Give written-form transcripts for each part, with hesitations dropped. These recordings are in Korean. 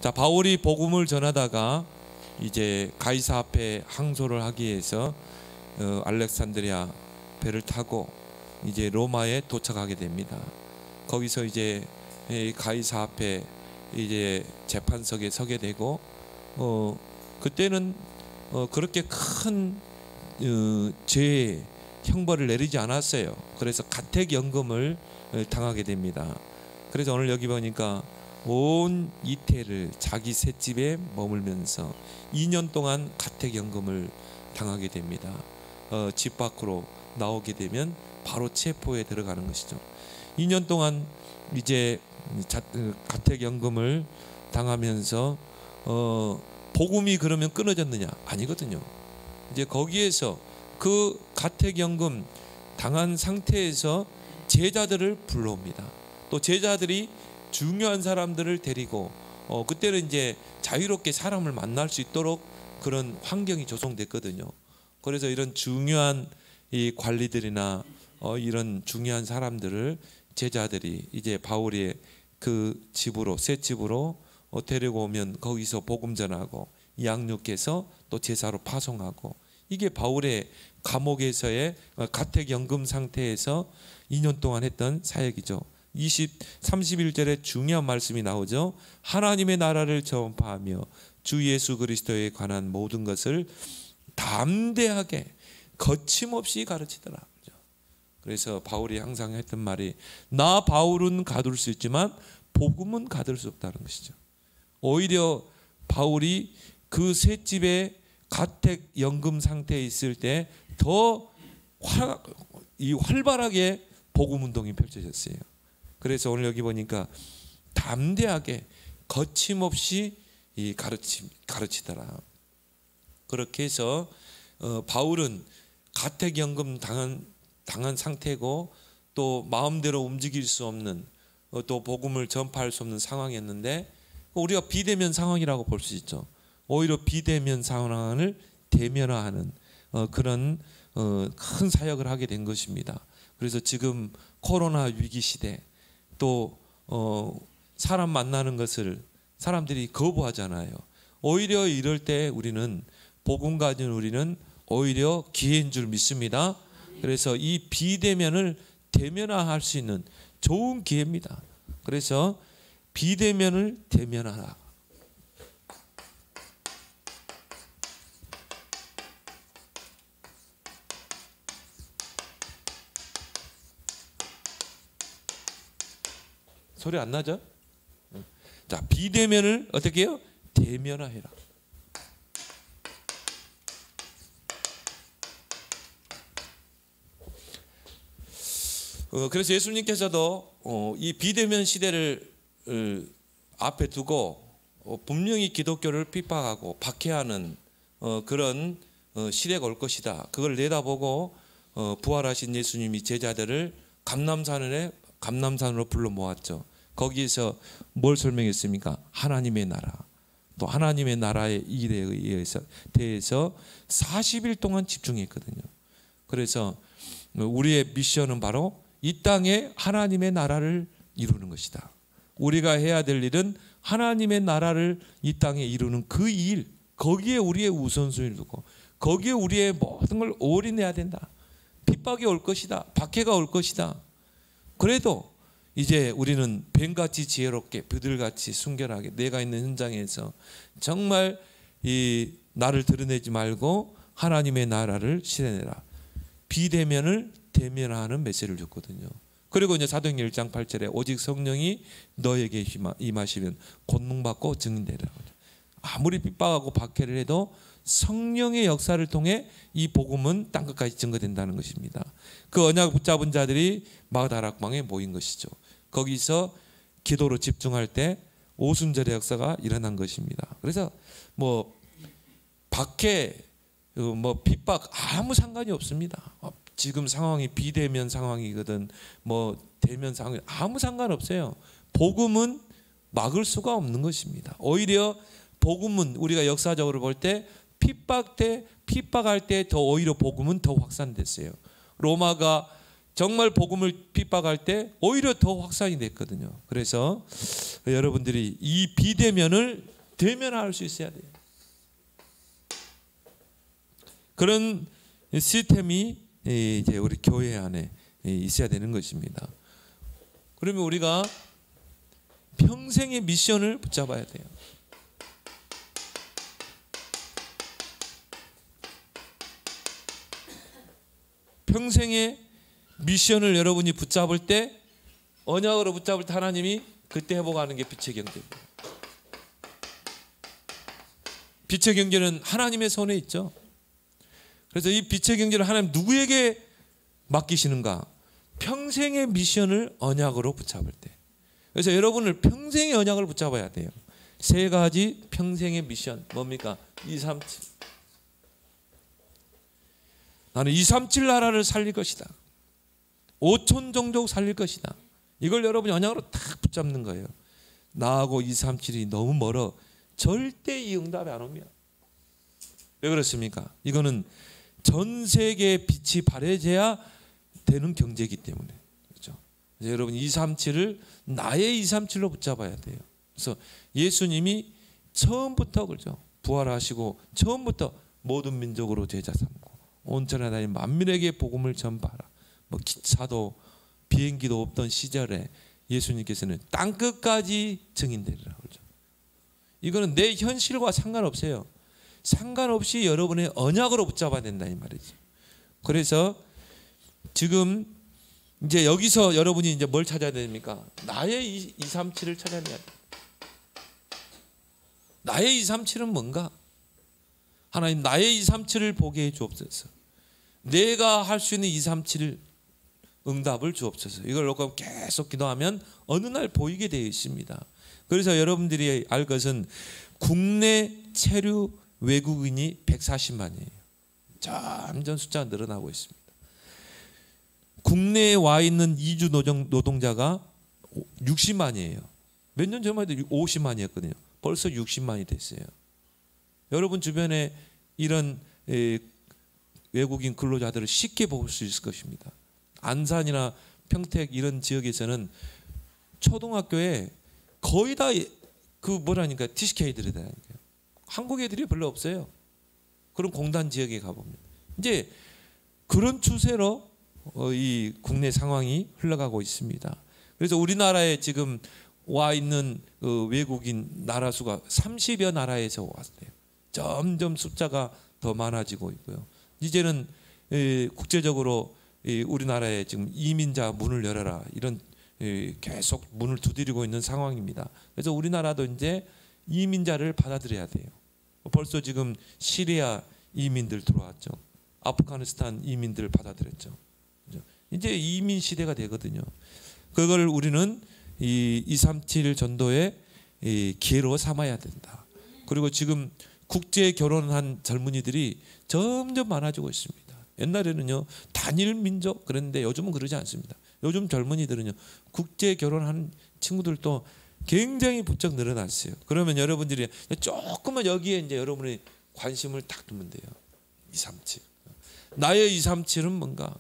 자, 바울이 복음을 전하다가 이제 가이사 앞에 항소를 하기 위해서 알렉산드리아 배를 타고 이제 로마에 도착하게 됩니다. 거기서 이제 가이사 앞에 이제 재판석에 서게 되고 그때는 그렇게 큰 죄 형벌을 내리지 않았어요. 그래서 가택연금을 당하게 됩니다. 그래서 오늘 여기 보니까 온 이태를 자기 셋집에 머물면서 2년 동안 가택연금을 당하게 됩니다. 집 밖으로 나오게 되면 바로 체포에 들어가는 것이죠. 2년 동안 이제 가택연금을 당하면서 복음이 그러면 끊어졌느냐? 아니거든요. 이제 거기에서 그 가택연금 당한 상태에서 제자들을 불러옵니다. 또 제자들이 중요한 사람들을 데리고 그때는 이제 자유롭게 사람을 만날 수 있도록 그런 환경이 조성됐거든요. 그래서 이런 중요한 이 관리들이나 이런 중요한 사람들을 제자들이 이제 바울의 그 집으로 새 집으로 데리고 오면 거기서 복음 전하고 양육해서 또 제사로 파송하고, 이게 바울의 감옥에서의 가택연금 상태에서 2년 동안 했던 사역이죠. 31절에 중요한 말씀이 나오죠. 하나님의 나라를 전파하며 주 예수 그리스도에 관한 모든 것을 담대하게 거침없이 가르치더라. 그래서 바울이 항상 했던 말이, 나 바울은 가둘 수 있지만 복음은 가둘 수 없다는 것이죠. 오히려 바울이 그 셋집에 가택연금 상태에 있을 때 더 활발하게 복음운동이 펼쳐졌어요. 그래서 오늘 여기 보니까 담대하게 거침없이 가르치더라. 그렇게 해서 바울은 가택연금 당한 상태고 또 마음대로 움직일 수 없는 또 복음을 전파할 수 없는 상황이었는데, 우리가 비대면 상황이라고 볼 수 있죠. 오히려 비대면 상황을 대면화하는 그런 큰 사역을 하게 된 것입니다. 그래서 지금 코로나 위기 시대 또 사람 만나는 것을 사람들이 거부하잖아요. 오히려 이럴 때 우리는 복음 가진 우리는 오히려 기회인 줄 믿습니다. 그래서 이 비대면을 대면화할 수 있는 좋은 기회입니다. 그래서 비대면을 대면하라. 소리 안 나죠? 자, 비대면을 어떻게 해요? 대면화해라. 그래서 예수님께서도 이 비대면 시대를 앞에 두고 분명히 기독교를 핍박하고 박해하는 그런 시대가 올 것이다. 그걸 내다보고 부활하신 예수님이 제자들을 감람산으로 불러 모았죠. 거기에서 뭘 설명했습니까? 하나님의 나라, 또 하나님의 나라의 일에 대해서 40일 동안 집중했거든요. 그래서 우리의 미션은 바로 이 땅에 하나님의 나라를 이루는 것이다. 우리가 해야 될 일은 하나님의 나라를 이 땅에 이루는 그 일, 거기에 우리의 우선순위를 두고 거기에 우리의 모든 걸 올인해야 된다. 핍박이 올 것이다. 박해가 올 것이다. 그래도 이제 우리는 뱀같이 지혜롭게 비둘같이 순결하게 내가 있는 현장에서 정말 이 나를 드러내지 말고 하나님의 나라를 실현해라. 비대면을 대면하는 메시지를 줬거든요. 그리고 이제 사도행전 1장 8절에 오직 성령이 너에게 임하시면 권능받고 증인되리라. 아무리 핍박하고 박해를 해도 성령의 역사를 통해 이 복음은 땅끝까지 증거된다는 것입니다. 그 언약 붙잡은 자들이 마가다락방에 모인 것이죠. 거기서 기도로 집중할 때 오순절의 역사가 일어난 것입니다. 그래서 박해, 핍박 아무 상관이 없습니다. 지금 상황이 비대면 상황이거든 대면 상황이 아무 상관없어요. 복음은 막을 수가 없는 것입니다. 오히려 복음은 우리가 역사적으로 볼 때 핍박할 때 더 오히려 복음은 더 확산됐어요. 로마가 정말 복음을 핍박할 때 오히려 더 확산이 됐거든요. 그래서 여러분들이 이 비대면을 대면할 수 있어야 돼요. 그런 시스템이 이제 우리 교회 안에 있어야 되는 것입니다. 그러면 우리가 평생의 미션을 붙잡아야 돼요. 평생의 미션을 여러분이 붙잡을 때, 언약으로 붙잡을 때 하나님이 그때 회복하는 게 빛의 경제입니다. 빛의 경제는 하나님의 손에 있죠. 그래서 이 빛의 경제를 하나님 누구에게 맡기시는가? 평생의 미션을 언약으로 붙잡을 때. 그래서 여러분을 평생의 언약을 붙잡아야 돼요. 세 가지 평생의 미션 뭡니까? 237. 나는 237 나라를 살릴 것이다. 5천 종족 살릴 것이다. 이걸 여러분이 언약으로 딱 붙잡는 거예요. 나하고 237이 너무 멀어 절대 이 응답이 안 옵니다. 왜 그렇습니까? 이거는 전 세계에 빛이 발해져야 되는 경제이기 때문에. 그렇죠? 여러분 237을 나의 237로 붙잡아야 돼요. 그래서 예수님이 처음부터 그렇죠? 부활하시고 처음부터 모든 민족으로 제자 삼고 온천에 다니 만민에게 복음을 전파하라. 뭐 기차도 비행기도 없던 시절에 예수님께서는 땅 끝까지 증인되리라 그러죠. 이거는 내 현실과 상관없어요. 상관없이 여러분의 언약으로 붙잡아야 된다 이 말이죠. 그래서 지금 이제 여기서 여러분이 이제 뭘 찾아야 됩니까? 나의 237을 찾아내야 돼요. 나의 237은 뭔가? 하나님 나의 237을 보게 해 주옵소서. 내가 할 수 있는 237 응답을 주옵소서. 이걸 놓고 계속 기도하면 어느 날 보이게 되어 있습니다. 그래서 여러분들이 알 것은 국내 체류 외국인이 140만이에요. 점점 숫자가 늘어나고 있습니다. 국내에 와 있는 이주 노동자가 60만이에요. 몇 년 전만 해도 50만이었거든요. 벌써 60만이 됐어요. 여러분 주변에 이런 외국인 근로자들을 쉽게 볼 수 있을 것입니다. 안산이나 평택 이런 지역에서는 초등학교에 거의 다 그 뭐라니까 TCK들이다니까요. 한국 애들이 별로 없어요. 그런 공단 지역에 가보면 이제 그런 추세로 이 국내 상황이 흘러가고 있습니다. 그래서 우리나라에 지금 와 있는 외국인 나라 수가 30여 나라에서 왔어요. 점점 숫자가 더 많아지고 있고요. 이제는 국제적으로 우리나라에 지금 이민자 문을 열어라 이런 계속 문을 두드리고 있는 상황입니다. 그래서 우리나라도 이제 이민자를 받아들여야 돼요. 벌써 지금 시리아 이민들 들어왔죠. 아프가니스탄 이민들 받아들였죠. 이제 이민 시대가 되거든요. 그걸 우리는 이 237 전도의 기회로 삼아야 된다. 그리고 지금 국제 결혼한 젊은이들이 점점 많아지고 있습니다. 옛날에는요 단일 민족 그랬는데 요즘은 그러지 않습니다. 요즘 젊은이들은요 국제 결혼한 친구들도 굉장히 부쩍 늘어났어요. 그러면 여러분들이 조금만 여기에 이제 여러분의 관심을 딱 두면 돼요. 237. 나의 237은 뭔가?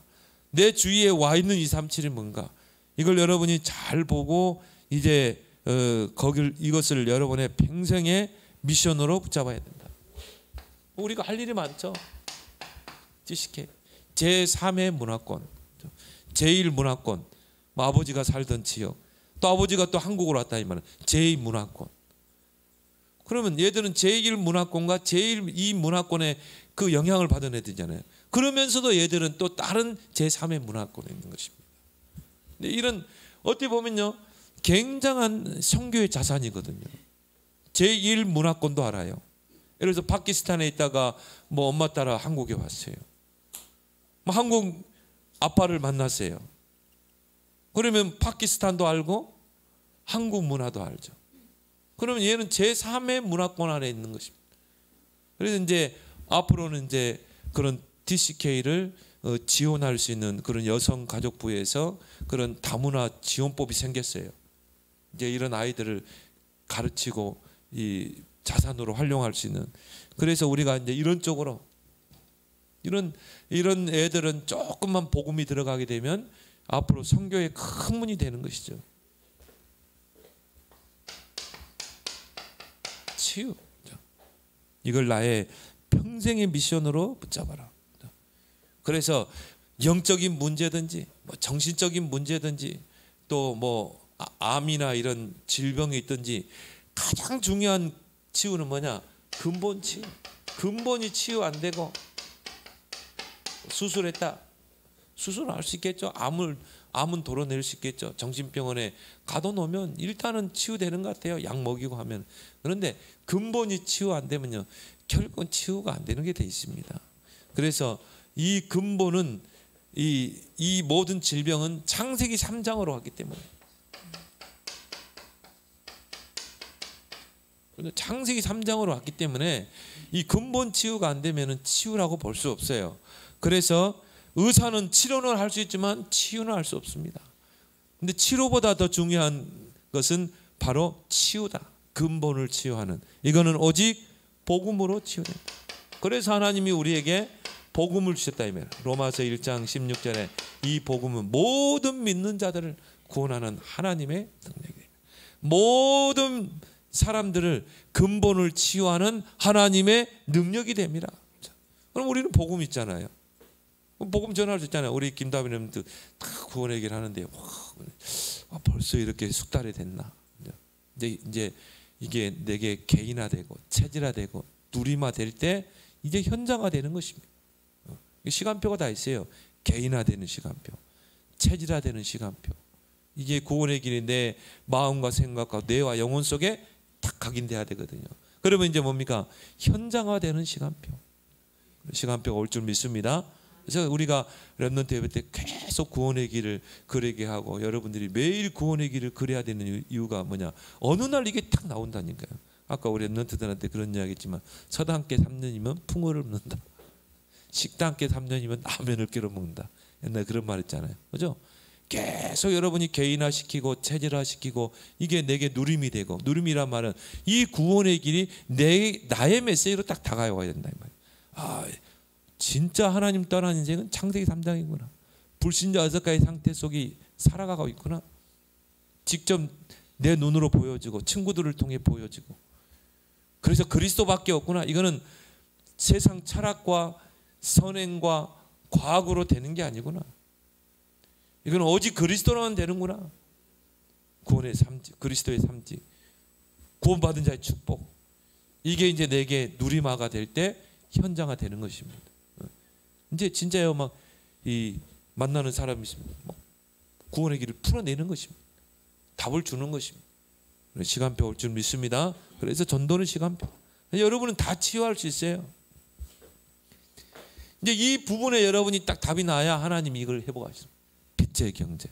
내 주위에 와 있는 237이 뭔가? 이걸 여러분이 잘 보고 이제 이것을 여러분의 평생의 미션으로 붙잡아야 된다. 우리가 할 일이 많죠. 지식회, 제3의 문화권, 제1문화권, 뭐 아버지가 살던 지역, 또 아버지가 또 한국으로 왔다 이 말은 제2문화권. 그러면 얘들은 제1문화권과 제2문화권의 그 영향을 받은 애들이잖아요. 그러면서도 얘들은 또 다른 제3의 문화권에 있는 것입니다. 근데 이런 어떻게 보면요 굉장한 선교의 자산이거든요. 제1문화권도 알아요. 예를 들어서 파키스탄에 있다가 뭐 엄마 따라 한국에 왔어요. 뭐 한국 아빠를 만났어요. 그러면 파키스탄도 알고 한국 문화도 알죠. 그러면 얘는 제3의 문화권 안에 있는 것입니다. 그래서 이제 앞으로는 이제 그런 TCK를 지원할 수 있는 그런 여성가족부에서 그런 다문화 지원법이 생겼어요. 이제 이런 아이들을 가르치고 이 자산으로 활용할 수 있는. 그래서 우리가 이제 이런 쪽으로 이런 애들은 조금만 복음이 들어가게 되면 앞으로 선교의 큰 문이 되는 것이죠. 치유. 이걸 나의 평생의 미션으로 붙잡아라. 그래서 영적인 문제든지 뭐 정신적인 문제든지 또 뭐 암이나 이런 질병이 있든지 가장 중요한 치유는 뭐냐? 근본 치유. 근본이 치유 안 되고 수술했다. 수술은 할 수 있겠죠. 암은 도려낼 수 있겠죠. 정신병원에 가둬놓으면 일단은 치유되는 것 같아요. 약 먹이고 하면. 그런데 근본이 치유 안 되면요, 결국은 치유가 안 되는 게 돼 있습니다. 그래서 이 근본은 이 모든 질병은 창세기 3장으로 왔기 때문에, 창세기 3장으로 왔기 때문에 이 근본 치유가 안 되면은 치유라고 볼 수 없어요. 그래서 의사는 치료는 할 수 있지만 치유는 할 수 없습니다. 근데 치료보다 더 중요한 것은 바로 치유다. 근본을 치유하는. 이거는 오직 복음으로 치유된다. 그래서 하나님이 우리에게 복음을 주셨다 이면 로마서 1장 16절에 이 복음은 모든 믿는 자들을 구원하는 하나님의 능력입니다. 모든 사람들을 근본을 치유하는 하나님의 능력이 됩니다. 그럼 우리는 복음 있잖아요. 복음 전할 수 있잖아요. 우리 김다빈님도 다 구원 얘기를 하는데 벌써 이렇게 숙달이 됐나? 이제 이게 내게 개인화되고 체질화되고 누림화될 때 이제 현장화되는 것입니다. 시간표가 다 있어요. 개인화되는 시간표, 체질화되는 시간표. 이게 구원의 길이 내 마음과 생각과 뇌와 영혼 속에 딱 각인돼야 되거든요. 그러면 이제 뭡니까? 현장화되는 시간표. 시간표가 올 줄 믿습니다. 그래서 우리가 렘넌트 예배 때 계속 구원의 길을 그리게 하고 여러분들이 매일 구원의 길을 그려야 되는 이유가 뭐냐? 어느 날 이게 딱 나온다니까요. 아까 우리 렘넌트들한테 그런 이야기 했지만 서당 함께 3년이면 풍어를 먹는다. 식당 함께 3년이면 라면을 끓여 먹는다. 옛날에 그런 말 했잖아요. 그죠? 계속 여러분이 개인화시키고 체질화시키고 이게 내게 누림이 되고, 누림이란 말은 이 구원의 길이 나의 메시지로 딱 다가와야 된다 이 말이에요. 아, 진짜 하나님 떠난 인생은 창세기 3장이구나. 불신자 6가지 상태 속에 살아가고 있구나. 직접 내 눈으로 보여지고 친구들을 통해 보여지고. 그래서 그리스도밖에 없구나. 이거는 세상 철학과 선행과 과학으로 되는 게 아니구나. 이건 오직 그리스도로만 되는구나. 구원의 삶직, 그리스도의 삶직, 구원받은 자의 축복. 이게 이제 내게 누리마가 될 때 현장화 되는 것입니다. 이제 진짜요, 막 이 만나는 사람이 있습니다. 구원의 길을 풀어내는 것입니다. 답을 주는 것입니다. 시간표 올 줄 믿습니다. 그래서 전도는 시간표. 여러분은 다 치유할 수 있어요. 이제 이 부분에 여러분이 딱 답이 나야 하나님이 이걸 회복하시죠. 빛의 경제.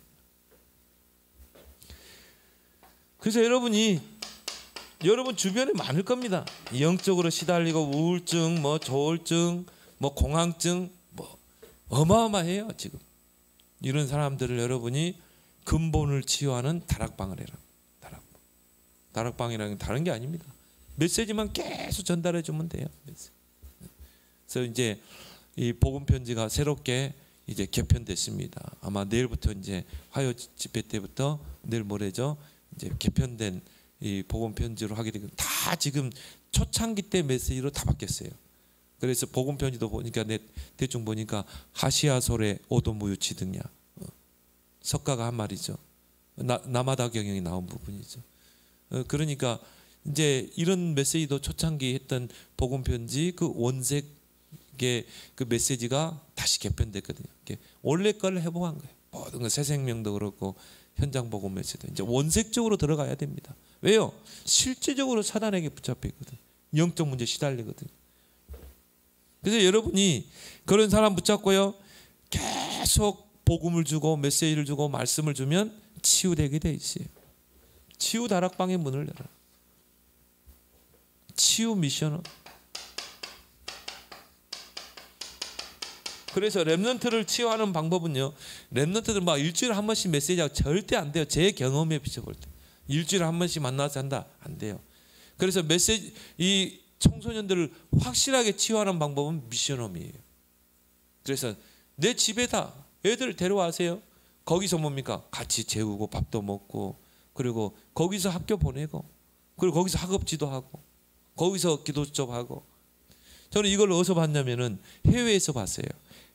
그래서 여러분 주변에 많을 겁니다. 영적으로 시달리고 우울증, 뭐 조울증, 뭐 공황증, 뭐 어마어마해요 지금. 이런 사람들을 여러분이 근본을 치유하는 다락방을 해라. 다락방이라는 게 다른 게 아닙니다. 메시지만 계속 전달해 주면 돼요. 그래서 이제 이 복음 편지가 새롭게 이제 개편됐습니다. 아마 내일부터 이제 화요 집회 때부터 내일 모레죠. 이제 개편된 이 복음 편지로 하게 되고 다 지금 초창기 때 메시지로 다 바뀌었어요. 그래서 복음 편지도 보니까 대충 보니까 하시아솔의 오도무유치 등야 석가가 한 말이죠. 나마다 경영이 나온 부분이죠. 그러니까 이제 이런 메시지도 초창기 했던 복음 편지 그 원색의 그 메시지가 다시 개편됐거든요. 원래 걸 회복한 거예요. 모든 거 새 생명도 그렇고 현장 복음 메시지도 이제 원색적으로 들어가야 됩니다. 왜요? 실제적으로 사단에게 붙잡혀 있거든. 영적 문제 시달리거든. 그래서 여러분이 그런 사람 붙잡고요, 계속 복음을 주고 메시지를 주고 말씀을 주면 치유되게 돼 있어요. 치유 다락방의 문을 열어라. 치유 미션을. 그래서 렘넌트를 치유하는 방법은요, 렘넌트들 막 일주일에 한 번씩 메시지하고 절대 안 돼요. 제 경험에 비춰볼 때 일주일에 한 번씩 만나서 한다, 안 돼요. 그래서 메시지 이 청소년들을 확실하게 치유하는 방법은 미션홈이에요. 그래서 내 집에다 애들 데려와세요. 거기서 뭡니까? 같이 재우고 밥도 먹고, 그리고 거기서 학교 보내고, 그리고 거기서 학업지도 하고, 거기서 기도 수첩하고. 저는 이걸 어디서 봤냐면은 해외에서 봤어요.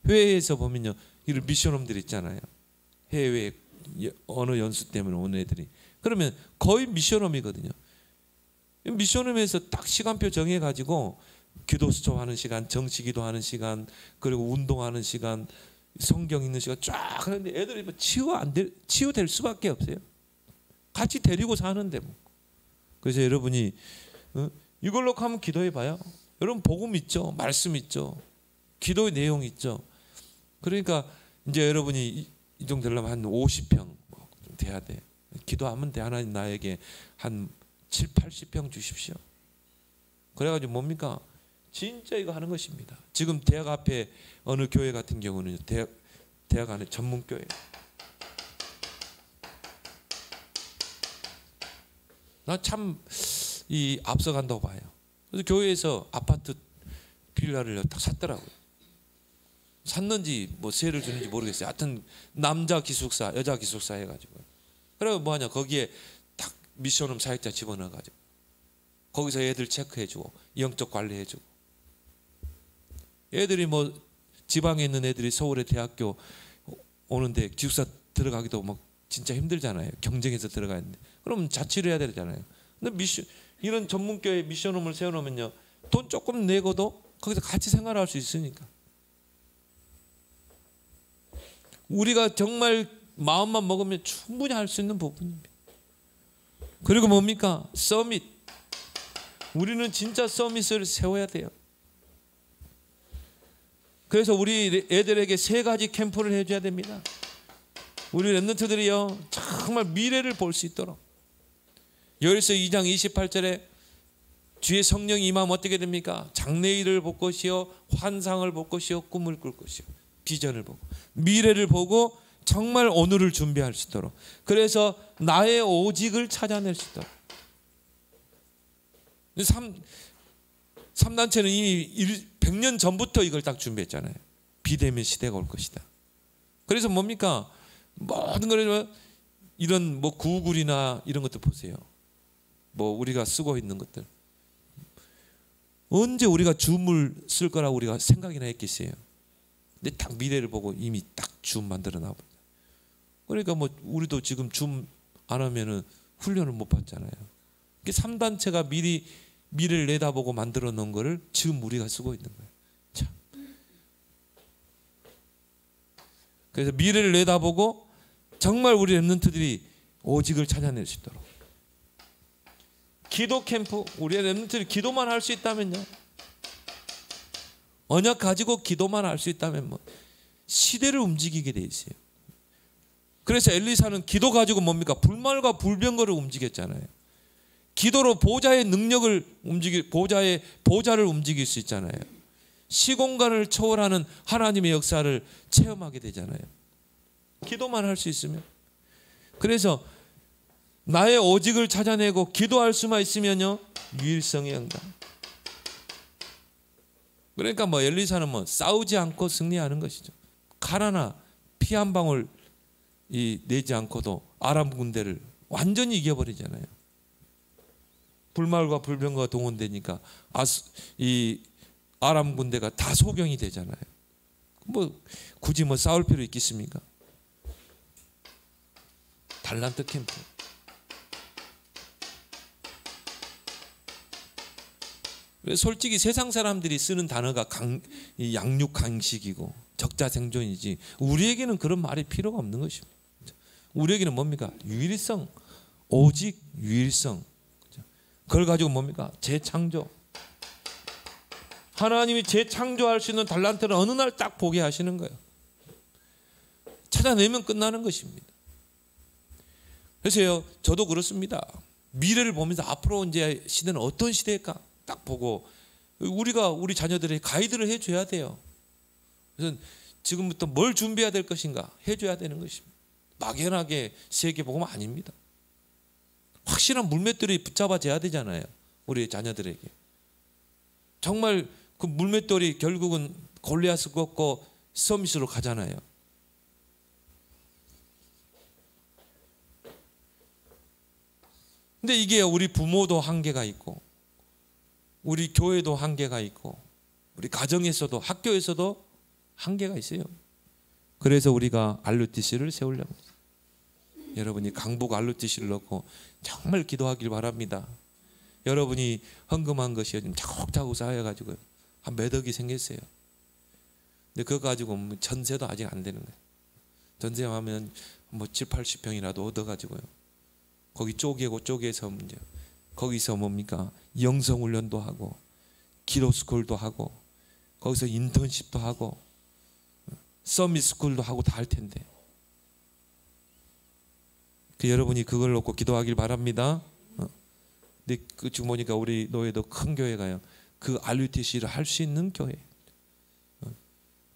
해외에서 보면요, 이런 미션홈들 있잖아요. 해외 언어 연수 때문에 오는 애들이. 그러면 거의 미션홈이거든요. 미션홈에서 딱 시간표 정해가지고 기도 수첩하는 시간, 정치기도하는 시간, 그리고 운동하는 시간, 성경 읽는 시간 쫙 하는데 애들이 뭐 치유될 수밖에 없어요. 같이 데리고 사는데 뭐. 그래서 여러분이 이걸로 하면 기도해 봐요. 여러분 복음 있죠, 말씀 있죠, 기도의 내용 있죠. 그러니까 이제 여러분이 이 정도 되려면 한 50평 돼야 돼. 기도하면 돼. 하나님 나에게 한 7, 80평 주십시오. 그래가지고 뭡니까? 진짜 이거 하는 것입니다. 지금 대학 앞에 어느 교회 같은 경우는 대학 안에 전문교회. 나 참 이 앞서간다고 봐요. 그래서 교회에서 아파트 빌라를 딱 샀더라고요. 샀는지 뭐 세를 주는지 모르겠어요. 하여튼 남자 기숙사, 여자 기숙사 해가지고. 그래서 뭐하냐, 거기에 딱 미션홈 사역자 집어넣어가지고 거기서 애들 체크해주고 영적 관리해주고. 애들이 뭐 지방에 있는 애들이 서울에 대학교 오는데 기숙사 들어가기도 막 진짜 힘들잖아요. 경쟁해서 들어가는데. 그러면 자취를 해야 되잖아요. 근데 이런 전문교회 미션홈을 세워놓으면요, 돈 조금 내고도 거기서 같이 생활할 수 있으니까. 우리가 정말 마음만 먹으면 충분히 할 수 있는 부분입니다. 그리고 뭡니까? 서밋. 우리는 진짜 서밋을 세워야 돼요. 그래서 우리 애들에게 3가지 캠프를 해줘야 됩니다. 우리 랩런트들이요, 정말 미래를 볼 수 있도록. 요엘서 2장 28절에 주의 성령이 임하면 어떻게 됩니까? 장래일을 볼 것이요, 환상을 볼 것이요, 꿈을 꿀 것이요, 비전을 보고 미래를 보고 정말 오늘을 준비할 수 있도록. 그래서 나의 오직을 찾아낼 수 있도록. 3단체는 이미 100년 전부터 이걸 딱 준비했잖아요. 비대면 시대가 올 것이다. 그래서 뭡니까? 모든 걸 이런 뭐 구글이나 이런 것들 보세요. 뭐 우리가 쓰고 있는 것들. 언제 우리가 줌을 쓸 거라고 우리가 생각이나 했겠어요. 근데 딱 미래를 보고 이미 딱 줌 만들어 놔버려. 그러니까 뭐 우리도 지금 줌 안 하면은 훈련을 못 받잖아요. 3단체가 미래를 내다보고 만들어 놓은 거를 지금 우리가 쓰고 있는 거예요. 참. 그래서 미래를 내다보고 정말 우리 랩런트들이 오직을 찾아낼 수 있도록. 기도 캠프, 우리 랩런트들이 기도만 할 수 있다면요, 언약 가지고 기도만 할 수 있다면 뭐 시대를 움직이게 돼 있어요. 그래서 엘리사는 기도 가지고 뭡니까? 불말과 불병거를 움직였잖아요. 기도로 보좌의 능력을 보좌를 움직일 수 있잖아요. 시공간을 초월하는 하나님의 역사를 체험하게 되잖아요. 기도만 할 수 있으면. 그래서 나의 오직을 찾아내고 기도할 수만 있으면요, 유일성의 영광. 그러니까 뭐 엘리사는 뭐 싸우지 않고 승리하는 것이죠. 칼 하나, 피 한 방울 내지 않고도 아람 군대를 완전히 이겨버리잖아요. 불말과 불병거가 동원되니까 이 아람 군대가 다 소경이 되잖아요. 뭐 굳이 뭐 싸울 필요 있겠습니까? 달란트 캠프. 솔직히 세상 사람들이 쓰는 단어가 양육 강식이고 적자생존이지, 우리에게는 그런 말이 필요가 없는 것입니다. 우리에게는 뭡니까? 유일성, 오직 유일성. 그걸 가지고 뭡니까? 재창조. 하나님이 재창조할 수 있는 달란트를 어느 날 딱 보게 하시는 거예요. 찾아내면 끝나는 것입니다. 그래서요, 저도 그렇습니다. 미래를 보면서 앞으로 이제 시대는 어떤 시대일까 딱 보고 우리가 우리 자녀들에게 가이드를 해줘야 돼요. 그래서 지금부터 뭘 준비해야 될 것인가 해줘야 되는 것입니다. 막연하게 세계복음 아닙니다. 확실한 물맷돌이 붙잡아져야 되잖아요. 우리 자녀들에게. 정말 그 물맷돌이 결국은 골리앗을 꺾고 서밋으로 가잖아요. 근데 이게 우리 부모도 한계가 있고 우리 교회도 한계가 있고 우리 가정에서도 학교에서도 한계가 있어요. 그래서 우리가 RUTC를 세우려고 해요. 여러분이 강북 RUTC를 넣고 정말 기도하길 바랍니다. 여러분이 헌금한 것이 요즘 차곡차곡 쌓여가지고요, 한 몇 억이 생겼어요. 근데 그거 가지고 전세도 아직 안 되는 거예요. 전세하면 뭐 7, 80평이라도 얻어가지고요, 거기 쪼개고 쪼개서 문제, 거기서 뭡니까 영성훈련도 하고 기도스쿨도 하고 거기서 인턴십도 하고 서밋스쿨도 하고 다 할 텐데, 여러분이 그걸 놓고 기도하길 바랍니다. 근데 지금 보니까 우리 노예도 큰 교회가요, 그 RUTC를 할 수 있는 교회,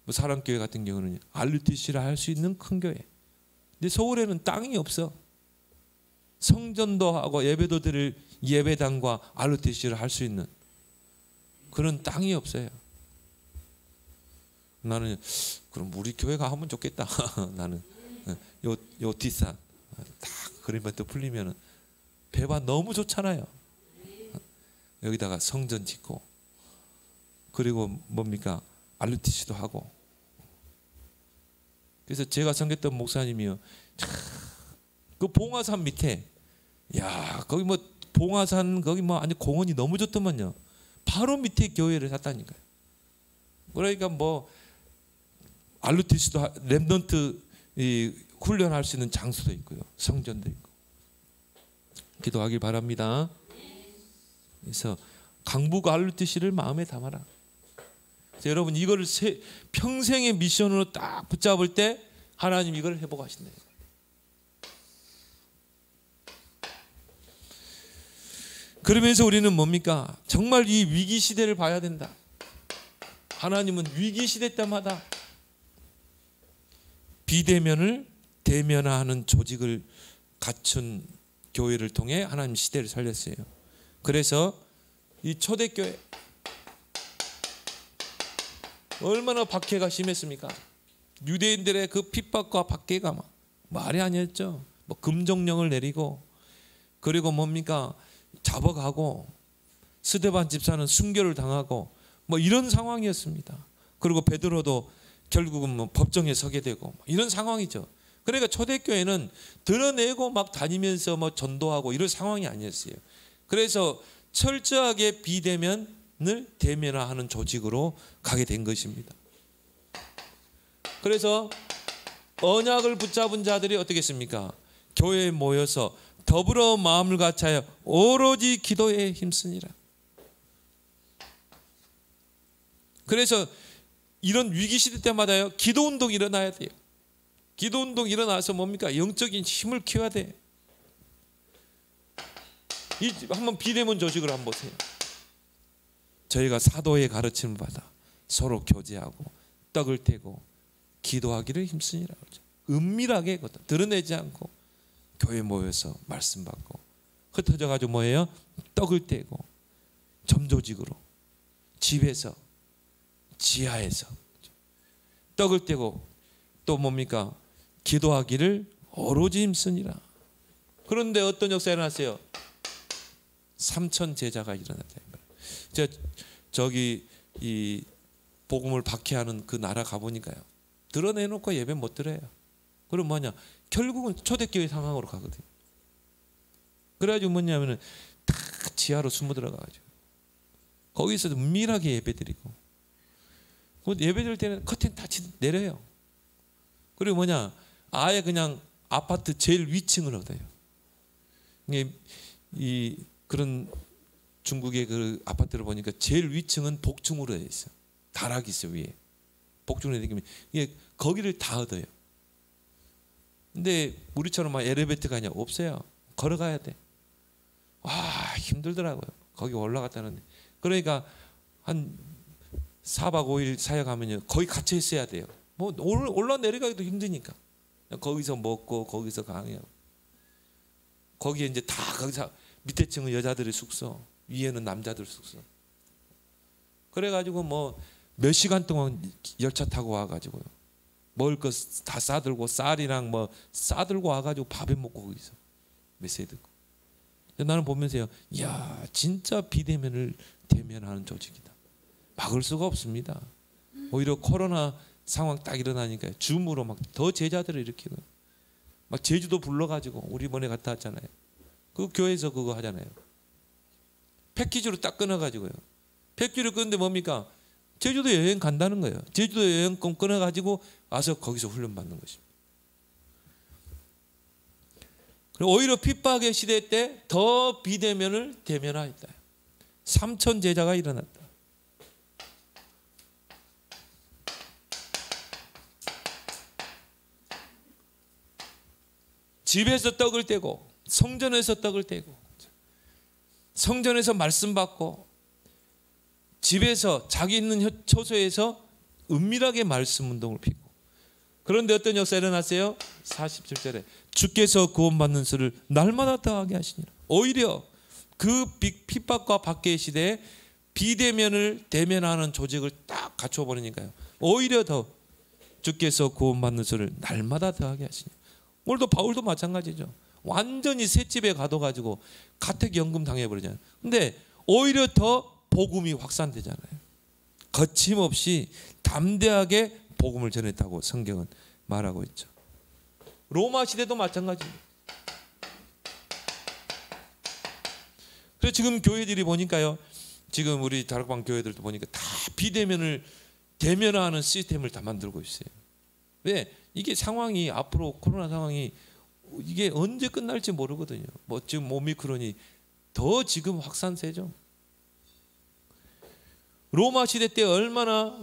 뭐 사랑교회 같은 경우는 RUTC를 할 수 있는 큰 교회. 근데 서울에는 땅이 없어. 성전도 하고 예배도 드릴 예배당과 RUTC를 할 수 있는 그런 땅이 없어요. 나는 그럼 우리 교회가 하면 좋겠다. 나는 요 뒷산 딱 그림부터 풀리면 배반 너무 좋잖아요. 여기다가 성전 짓고 그리고 뭡니까 RUTC도 하고. 그래서 제가 섬겼던 목사님이요, 그 봉화산 밑에, 야 거기 뭐 봉화산 거기 뭐 아니 공원이 너무 좋더만요. 바로 밑에 교회를 샀다니까요. 그러니까 뭐 RUTC도 랩넌트 훈련할 수 있는 장소도 있고요, 성전도 있고. 기도하길 바랍니다. 그래서 강북 RUTC를 마음에 담아라. 여러분 이거를 평생의 미션으로 딱 붙잡을 때 하나님 이걸 회복하신다 그러면서 우리는 뭡니까? 정말 이 위기 시대를 봐야 된다. 하나님은 위기 시대 때마다 비대면을 대면화하는 조직을 갖춘 교회를 통해 하나님 시대를 살렸어요. 그래서 이 초대교회 얼마나 박해가 심했습니까? 유대인들의 그 핍박과 박해가 말이 아니었죠. 뭐 금종령을 내리고 그리고 뭡니까 잡아가고 스데반 집사는 순교를 당하고 뭐 이런 상황이었습니다. 그리고 베드로도 결국은 뭐 법정에 서게 되고 이런 상황이죠. 그러니까 초대교회는 드러내고 막 다니면서 뭐 전도하고 이런 상황이 아니었어요. 그래서 철저하게 비대면을 대면화하는 조직으로 가게 된 것입니다. 그래서 언약을 붙잡은 자들이 어떻게 했습니까? 교회에 모여서 더불어 마음을 같이하여 오로지 기도에 힘쓰니라. 그래서 이런 위기 시대 때마다요, 기도 운동이 일어나야 돼요. 기도 운동 일어나서 뭡니까? 영적인 힘을 키워야 돼. 한번 비대면 조직을 한번 보세요. 저희가 사도의 가르침을 받아 서로 교제하고 떡을 떼고 기도하기를 힘쓰니라. 은밀하게 드러내지 않고 교회 모여서 말씀 받고 흩어져 가지고 뭐예요? 떡을 떼고 점조직으로 집에서 지하에서 떡을 떼고 또 뭡니까? 기도하기를 오로지 힘쓰니라. 그런데 어떤 역사가 일어났어요? 3,000 제자가 일어났다. 저기 이 복음을 박해하는 그 나라 가보니까요, 드러내놓고 예배 못 드려요. 그럼 뭐냐? 결국은 초대교회 상황으로 가거든요. 그래가지고 뭐냐면은 다 지하로 숨어 들어가가지고 거기서 은밀하게 예배드리고, 예배드릴 때는 커튼 다 내려요. 그리고 뭐냐? 아예 그냥 아파트 제일 위층을 얻어요. 이 그런 중국의 그 아파트를 보니까 제일 위층은 복층으로 되어 있어. 다락이 있어 위에. 복층으로 되어 있으면 이게 거기를 다 얻어요. 근데 우리처럼 막 엘리베이터가 아니야, 없어요. 걸어가야 돼. 와, 힘들더라고요. 거기 올라갔다는데. 그러니까 한 4박 5일 사역하면요, 거기 갇혀 있어야 돼요. 뭐 올라 내려가기도 힘드니까. 거기서 먹고 거기서 강의하고. 거기에 이제 다 거기서 밑에 층은 여자들의 숙소, 위에는 남자들 숙소. 그래가지고 뭐 몇 시간 동안 열차 타고 와가지고요, 먹을 거 다 싸들고 쌀이랑 뭐 싸들고 와가지고 밥에 먹고 거기서 메시지 듣고. 나는 보면서요, 이야 진짜 비대면을 대면하는 조직이다. 막을 수가 없습니다. 오히려 코로나 상황 딱 일어나니까 줌으로 막 더 제자들을 일으키고, 막 제주도 불러가지고 우리 이번에 갔다 왔잖아요. 그 교회에서 그거 하잖아요. 패키지로 딱 끊어가지고요. 패키지로 끊는데 뭡니까? 제주도 여행 간다는 거예요. 제주도 여행권 끊어가지고 와서 거기서 훈련 받는 것입니다. 그리고 오히려 핍박의 시대 때 더 비대면을 대면하였다. 3천 제자가 일어났다. 집에서 떡을 떼고 성전에서 떡을 떼고 성전에서 말씀 받고 집에서 자기 있는 처소에서 은밀하게 말씀 운동을 피고, 그런데 어떤 역사 일어났어요? 47절에 주께서 구원받는 수를 날마다 더하게 하시니라. 오히려 그 핍박과 박해의 시대에 비대면을 대면하는 조직을 딱 갖춰버리니까요, 오히려 더 주께서 구원받는 수를 날마다 더하게 하시니라. 오늘도 바울도 마찬가지죠. 완전히 셋집에 가둬가지고 가택연금 당해버리잖아요. 근데 오히려 더 복음이 확산되잖아요. 거침없이 담대하게 복음을 전했다고 성경은 말하고 있죠. 로마 시대도 마찬가지입니다. 그래서 지금 교회들이 보니까요, 지금 우리 다락방 교회들도 보니까 다 비대면을 대면화하는 시스템을 다 만들고 있어요. 왜? 이게 상황이 앞으로 코로나 상황이 이게 언제 끝날지 모르거든요. 뭐 지금 오미크론이 더 지금 확산세죠. 로마 시대 때 얼마나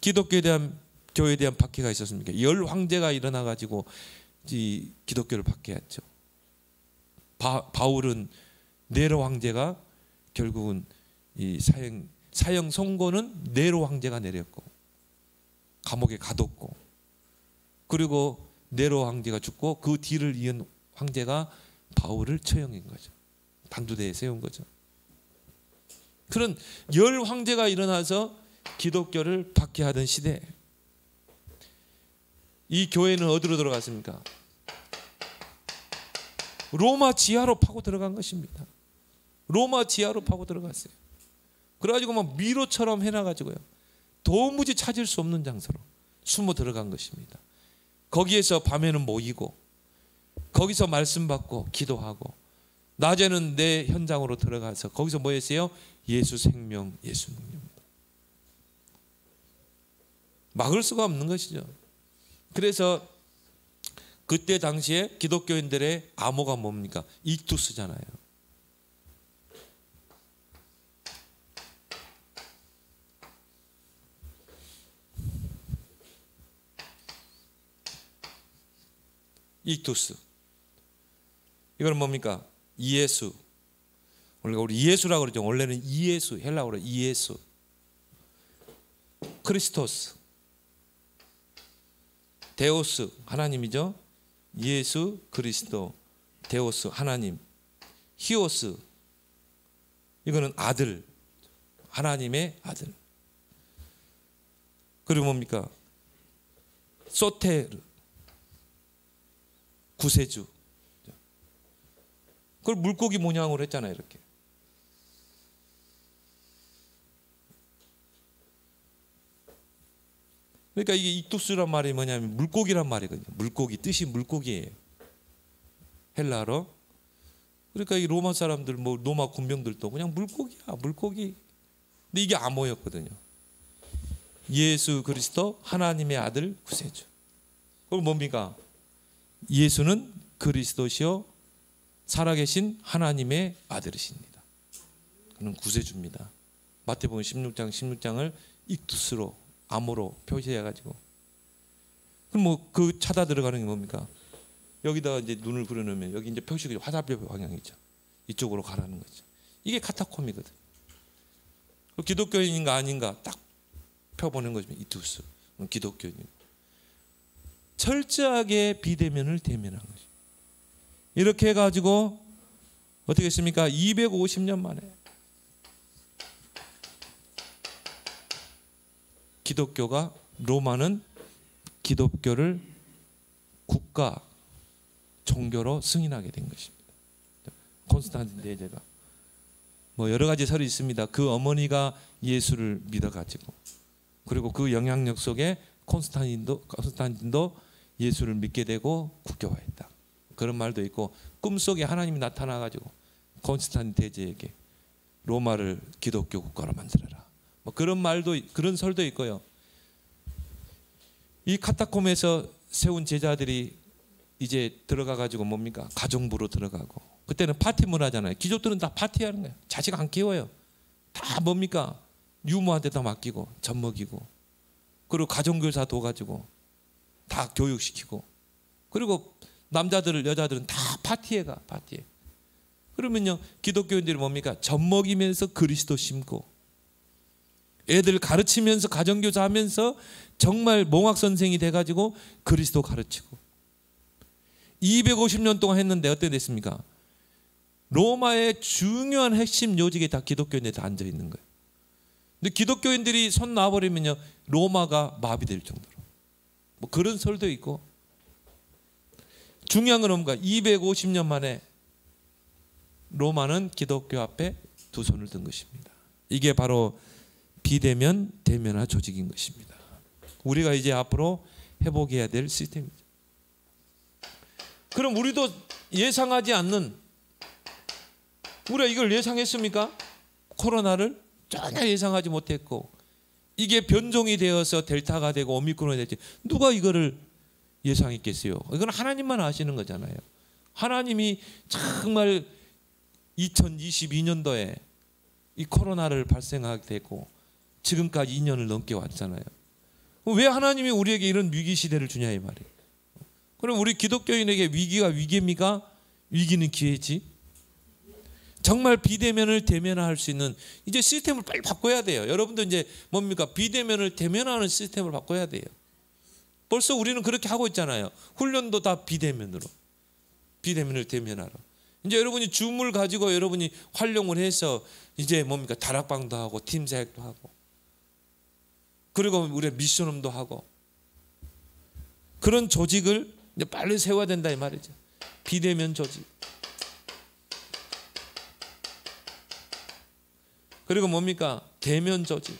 기독교에 대한 교회에 대한 박해가 있었습니까? 열 황제가 일어나 가지고 이 기독교를 박해했죠. 바울은 네로 황제가 결국은 이 사형 선고는 네로 황제가 내렸고 감옥에 가뒀고, 그리고 네로 황제가 죽고 그 뒤를 이은 황제가 바울을 처형한 거죠. 단두대에 세운 거죠. 그런 열 황제가 일어나서 기독교를 박해하던 시대, 이 교회는 어디로 들어갔습니까? 로마 지하로 파고 들어간 것입니다. 로마 지하로 파고 들어갔어요. 그래가지고 막 미로처럼 해놔가지고요, 도무지 찾을 수 없는 장소로 숨어 들어간 것입니다. 거기에서 밤에는 모이고 거기서 말씀 받고 기도하고, 낮에는 내 현장으로 들어가서 거기서 뭐 했어요? 예수 생명, 예수 능력. 막을 수가 없는 것이죠. 그래서 그때 당시에 기독교인들의 암호가 뭡니까? 익투스잖아요. 익투스. 이거는 뭡니까? 이예수. 우리 이예수라고 그러죠. 원래는 이예수, 헬라어로 이예수. 크리스토스. 데오스, 하나님이죠. 예수, 그리스도, 데오스, 하나님. 히오스, 이거는 아들, 하나님의 아들. 그리고 뭡니까? 소테르, 구세주. 그걸 물고기 모양으로 했잖아요, 이렇게. 그러니까 이게 익투스란 말이 뭐냐면 물고기란 말이거든요. 물고기, 뜻이 물고기예요, 헬라어로. 그러니까 이 로마 사람들, 뭐 로마 군병들도 그냥 물고기야, 물고기. 근데 이게 암호였거든요. 예수 그리스도 하나님의 아들 구세주. 그럼 뭡니까? 예수는 그리스도시요 살아계신 하나님의 아들이십니다. 그는 구세주입니다. 마태복음 16장을 익투스로, 암호로 표시해가지고. 그럼 뭐 그 찾아 들어가는 게 뭡니까? 여기다가 이제 눈을 그려놓으면 여기 이제 표식이 화살표 방향이죠. 이쪽으로 가라는 거죠. 이게 카타콤이거든. 기독교인인가 아닌가 딱 펴보는 거죠. 이투스, 기독교인. 철저하게 비대면을 대면한 거죠. 이렇게 해가지고 어떻게 했습니까? 250년 만에 기독교가, 로마는 기독교를 국가 종교로 승인하게 된 것입니다. 콘스탄틴 대제가. 뭐 여러 가지 설이 있습니다. 그 어머니가 예수를 믿어가지고, 그리고 그 영향력 속에 콘스탄틴도 예수를 믿게 되고 국교화했다. 그런 말도 있고, 꿈속에 하나님이 나타나가지고 콘스탄틴 대제에게 로마를 기독교 국가로 만들어라. 뭐 그런 말도, 그런 설도 있고요. 이 카타콤에서 세운 제자들이 이제 들어가가지고 뭡니까? 가정부로 들어가고, 그때는 파티 문화잖아요. 귀족들은 다 파티하는 거예요. 자식 안 키워요. 다 뭡니까? 유모한테 다 맡기고 젖 먹이고, 그리고 가정교사 둬가지고 다 교육시키고, 그리고 남자들 여자들은 다 파티에 가. 파티에. 그러면요, 기독교인들이 뭡니까? 젖 먹이면서 그리스도 심고, 애들 가르치면서 가정교사 하면서 정말 몽학 선생이 돼가지고 그리스도 가르치고, 250년 동안 했는데 어떻게 됐습니까? 로마의 중요한 핵심 요직에 다 기독교인들이 다 앉아 있는 거예요. 근데 기독교인들이 손 놔버리면요, 로마가 마비될 정도로. 뭐 그런 설도 있고. 중요한 건 뭔가 250년 만에 로마는 기독교 앞에 두 손을 든 것입니다. 이게 바로 비대면 대면화 조직인 것입니다. 우리가 이제 앞으로 회복해야 될 시스템이죠. 그럼 우리도 예상하지 않는, 우리가 이걸 예상했습니까? 코로나를 전혀 예상하지 못했고, 이게 변종이 되어서 델타가 되고 오미크론이 됐지, 누가 이거를 예상했겠어요? 이건 하나님만 아시는 거잖아요. 하나님이 정말 2022년도에 이 코로나를 발생하게 되고 지금까지 2년을 넘게 왔잖아요. 왜 하나님이 우리에게 이런 위기 시대를 주냐 이 말이에요. 그럼 우리 기독교인에게 위기가 위기입니까? 위기는 기회지. 정말 비대면을 대면화할 수 있는 이제 시스템을 빨리 바꿔야 돼요. 여러분도 이제 뭡니까? 비대면을 대면화하는 시스템을 바꿔야 돼요. 벌써 우리는 그렇게 하고 있잖아요. 훈련도 다 비대면으로. 비대면을 대면하러. 이제 여러분이 줌을 가지고 여러분이 활용을 해서 이제 뭡니까? 다락방도 하고 팀 사역도 하고, 그리고 우리가 미션홈도 하고, 그런 조직을 이제 빨리 세워야 된다 이 말이죠. 비대면 조직. 그리고 뭡니까? 대면 조직.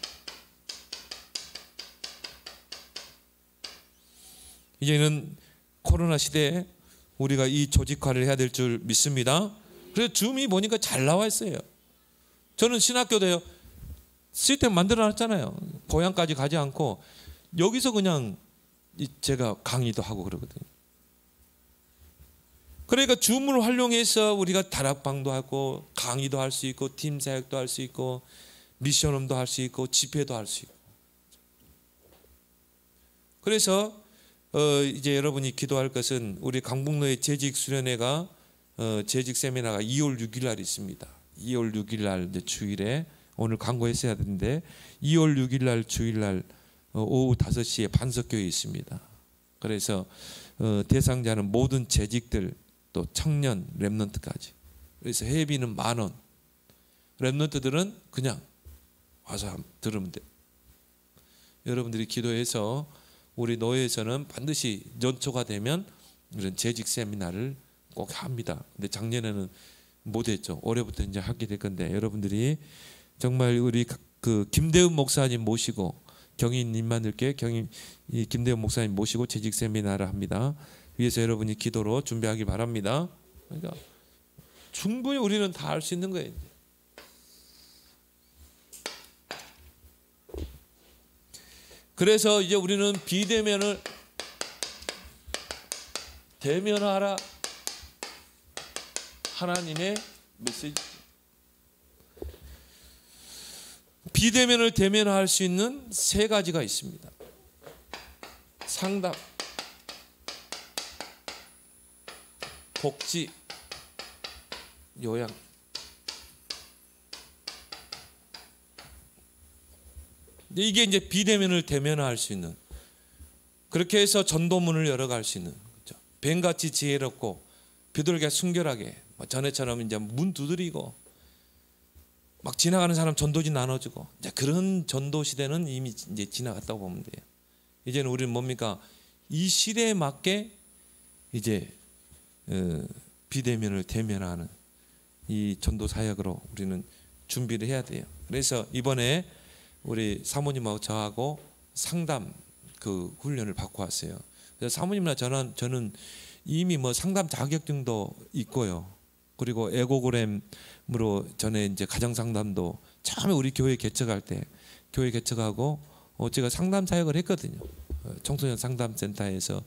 이제는 코로나 시대에 우리가 이 조직화를 해야 될 줄 믿습니다. 그래서 줌이 보니까 잘 나와 있어요. 저는 신학교도요, 시스템 만들어놨잖아요. 고향까지 가지 않고 여기서 그냥 제가 강의도 하고 그러거든요. 그러니까 줌을 활용해서 우리가 다락방도 하고 강의도 할 수 있고 팀 사역도 할 수 있고 미션홈도 할 수 있고 집회도 할 수 있고. 그래서 이제 여러분이 기도할 것은, 우리 강북로의 재직 수련회가 재직 세미나가 2월 6일 날 있습니다. 2월 6일 날 주일에, 오늘 광고했어야 되는데 2월 6일 날 주일 날 오후 5시에 반석교회에 있습니다. 그래서 대상자는 모든 재직들, 또 청년, 랩런트까지. 그래서 회비는 10,000원. 랩런트들은 그냥 와서 들으면 돼요. 여러분들이 기도해서 우리 노회에서는 반드시 연초가 되면 이런 재직 세미나를 꼭 합니다. 근데 작년에는 못했죠. 올해부터 이제 하게 될 건데, 여러분들이 정말 우리 그 김대훈 목사님 모시고, 경인님만들께 이 김대훈 목사님 모시고 재직 세미나를 합니다. 위해서 여러분이 기도로 준비하기 바랍니다. 그러니까 충분히 우리는 다 할 수 있는 거예요. 그래서 이제 우리는 비대면을 대면하라, 하나님의 메시지. 비대면을 대면할 수 있는 3가지가 있습니다. 상담, 복지, 요양. 이게 이제 비대면을 대면할 수 있는, 그렇게 해서 전도문을 열어갈 수 있는, 그렇죠? 뱀같이 지혜롭고 비둘기가 순결하게, 전에처럼 이제 문 두드리고 막 지나가는 사람 전도지 나눠주고, 이제 그런 전도 시대는 이미 이제 지나갔다고 보면 돼요. 이제는 우리는 뭡니까? 이 시대에 맞게 이제 비대면을 대면하는 이 전도 사역으로 우리는 준비를 해야 돼요. 그래서 이번에 우리 사모님하고 저하고 상담 그 훈련을 받고 왔어요. 그래서 사모님이나 저는 이미 뭐 상담 자격증도 있고요. 그리고 에고그램으로 전에 이제 가정 상담도 처음에 우리 교회 개척할 때 교회 개척하고 제가 상담 사역을 했거든요. 청소년 상담센터에서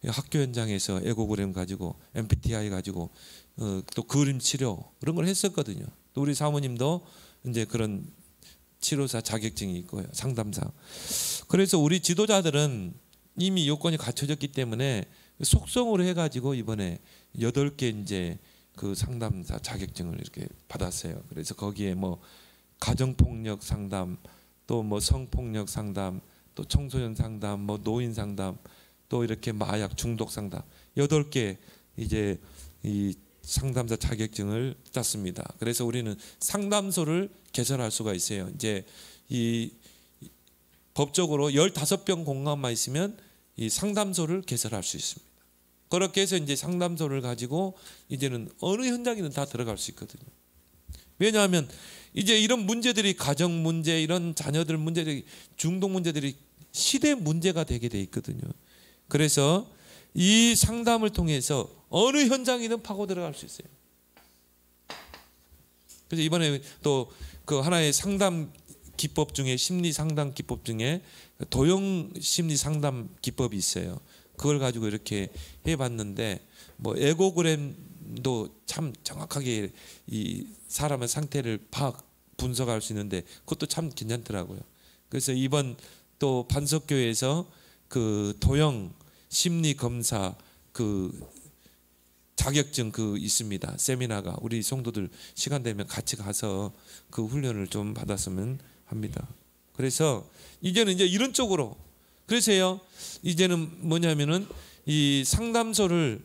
학교 현장에서 에고그램 가지고 MBTI 가지고 또 그림 치료 그런 걸 했었거든요. 또 우리 사모님도 이제 그런 치료사 자격증이 있고요. 상담사. 그래서 우리 지도자들은 이미 요건이 갖춰졌기 때문에 속성으로 해가지고 이번에 8개 이제 그 상담사 자격증을 이렇게 받았어요. 그래서 거기에 뭐 가정폭력 상담, 또 뭐 성폭력 상담, 또 청소년 상담, 뭐 노인 상담, 또 이렇게 마약 중독 상담 8개 이제 이 상담사 자격증을 땄습니다. 그래서 우리는 상담소를 개설할 수가 있어요. 이제 이 법적으로 15병 공간만 있으면 이 상담소를 개설할 수 있습니다. 그렇게 해서 이제 상담소를 가지고 이제는 어느 현장이든 다 들어갈 수 있거든요. 왜냐하면 이제 이런 문제들이 가정 문제, 이런 자녀들 문제들이 중독 문제들이 시대 문제가 되게 돼 있거든요. 그래서 이 상담을 통해서 어느 현장이든 파고 들어갈 수 있어요. 그래서 이번에 또 그 하나의 상담 기법 중에 심리 상담 기법 중에 도형 심리 상담 기법이 있어요. 그걸 가지고 이렇게 해봤는데 뭐 에고그램도 참 정확하게 이 사람의 상태를 분석할 수 있는데 그것도 참 괜찮더라고요. 그래서 이번 또 반석교회에서 그 도형 심리 검사 그 자격증 그 있습니다. 세미나가 우리 성도들 시간 되면 같이 가서 그 훈련을 좀 받았으면 합니다. 그래서 이제는 이제 이런 쪽으로 그래서요. 이제는 뭐냐면은 이 상담소를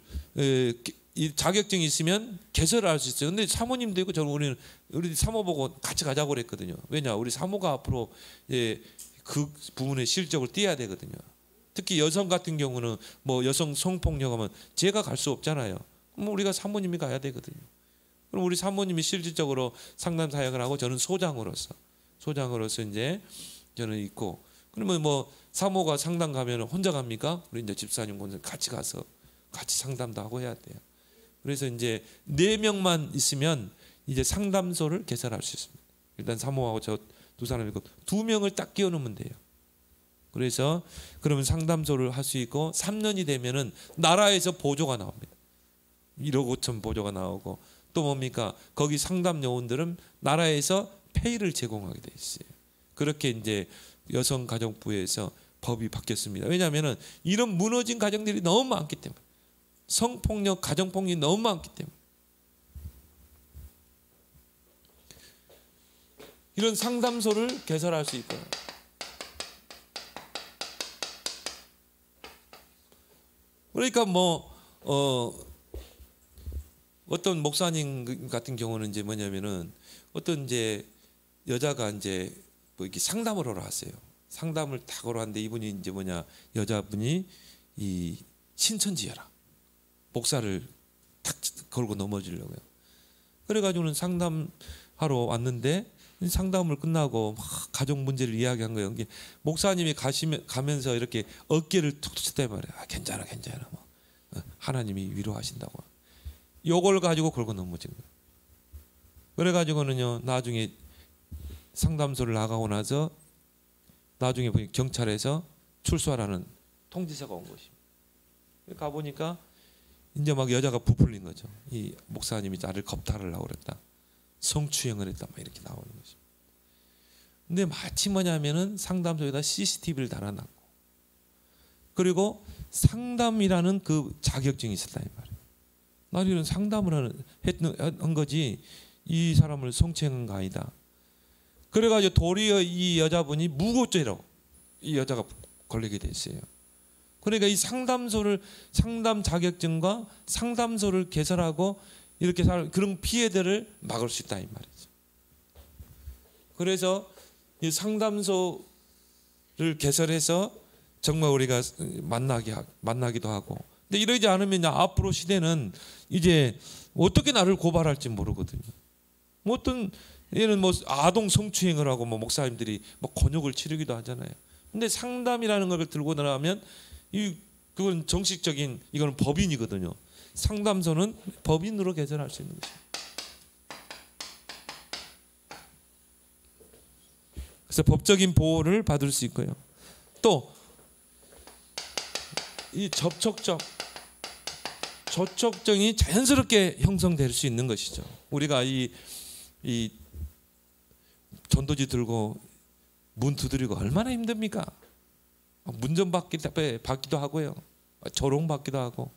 이 자격증이 있으면 개설할 수 있어요. 근데 사모님도 있고 저는 우리 사모 보고 같이 가자고 그랬거든요. 왜냐 우리 사모가 앞으로 그 부분의 실적을 띄어야 되거든요. 특히 여성 같은 경우는 뭐 여성 성폭력하면 제가 갈 수 없잖아요. 그럼 우리가 사모님이 가야 되거든요. 그럼 우리 사모님이 실질적으로 상담 사역을 하고 저는 소장으로서 이제 저는 있고 그러면 뭐 사모가 상담 가면 혼자 갑니까? 우리 이제 집사님 같이 가서 같이 상담도 하고 해야 돼요. 그래서 이제 4명만 있으면 이제 상담소를 개설할 수 있습니다. 일단 사모하고 저 두 사람이 있고 2명을 딱 끼워 놓으면 돼요. 그래서 그러면 상담소를 할 수 있고 3년이 되면은 나라에서 보조가 나옵니다. 1억 5천 보조가 나오고 또 뭡니까? 거기 상담 요원들은 나라에서 페이를 제공하게 돼 있어요. 그렇게 이제 여성가정부에서 법이 바뀌었습니다. 왜냐하면은 이런 무너진 가정들이 너무 많기 때문에 성폭력, 가정폭력이 너무 많기 때문에 이런 상담소를 개설할 수 있고요. 그러니까 뭐 어떤 목사님 같은 경우는 이제 뭐냐면은 어떤 이제 여자가 이제 뭐 이렇게 상담을 하러 왔어요. 상담을 딱 하러 왔는데 이분이 이제 뭐냐 여자분이 이 신천지여라 목사를 탁 걸고 넘어지려고요. 그래가지고는 상담하러 왔는데 상담을 끝나고 막 가족 문제를 이야기한 거예요. 목사님이 가면서 이렇게 어깨를 툭툭 쳤다 말이에요. 괜찮아 뭐. 하나님이 위로하신다고. 요걸 가지고 걸고 넘어진 거예요. 그래가지고는요 나중에 상담소를 나가고 나서 나중에 보니 경찰에서 출소하라는 통지서가 온 것입니다. 가보니까 이제 막 여자가 부풀린 거죠. 이 목사님이 나를 겁탈을 하고 그랬다. 성추행을 했다. 막 이렇게 나오는 것입니다. 근데 마치 뭐냐면은 상담소에다 CCTV를 달아놨고 그리고 상담이라는 그 자격증이 있었다 이 말이에요. 나는 이런 상담을 한 거지 이 사람을 성추행한 거 아니다. 그래가지고 도리어 이 여자분이 무고죄라고 이 여자가 걸리게 됐어요. 그러니까 이 상담 자격증과 상담소를 개설하고 이렇게 그런 피해들을 막을 수 있다 이 말이죠. 그래서 이 상담소를 개설해서 정말 우리가 만나기도 하고. 근데 이러지 않으면 앞으로 시대는 이제 어떻게 나를 고발할지 모르거든요. 뭐 어떤 얘는 뭐 아동 성추행을 하고 뭐 목사님들이 뭐 곤욕을 치르기도 하잖아요. 근데 상담이라는 걸 들고 나가면 그건 정식적인 이거는 법인이거든요. 상담소는 법인으로 개설할 수 있는 것입니다. 그래서 법적인 보호를 받을 수 있고요. 또 이 접촉정이 자연스럽게 형성될 수 있는 것이죠. 우리가 이 전도지 들고 문 두드리고 얼마나 힘듭니까? 문전 받기도 하고요. 조롱 받기도 하고.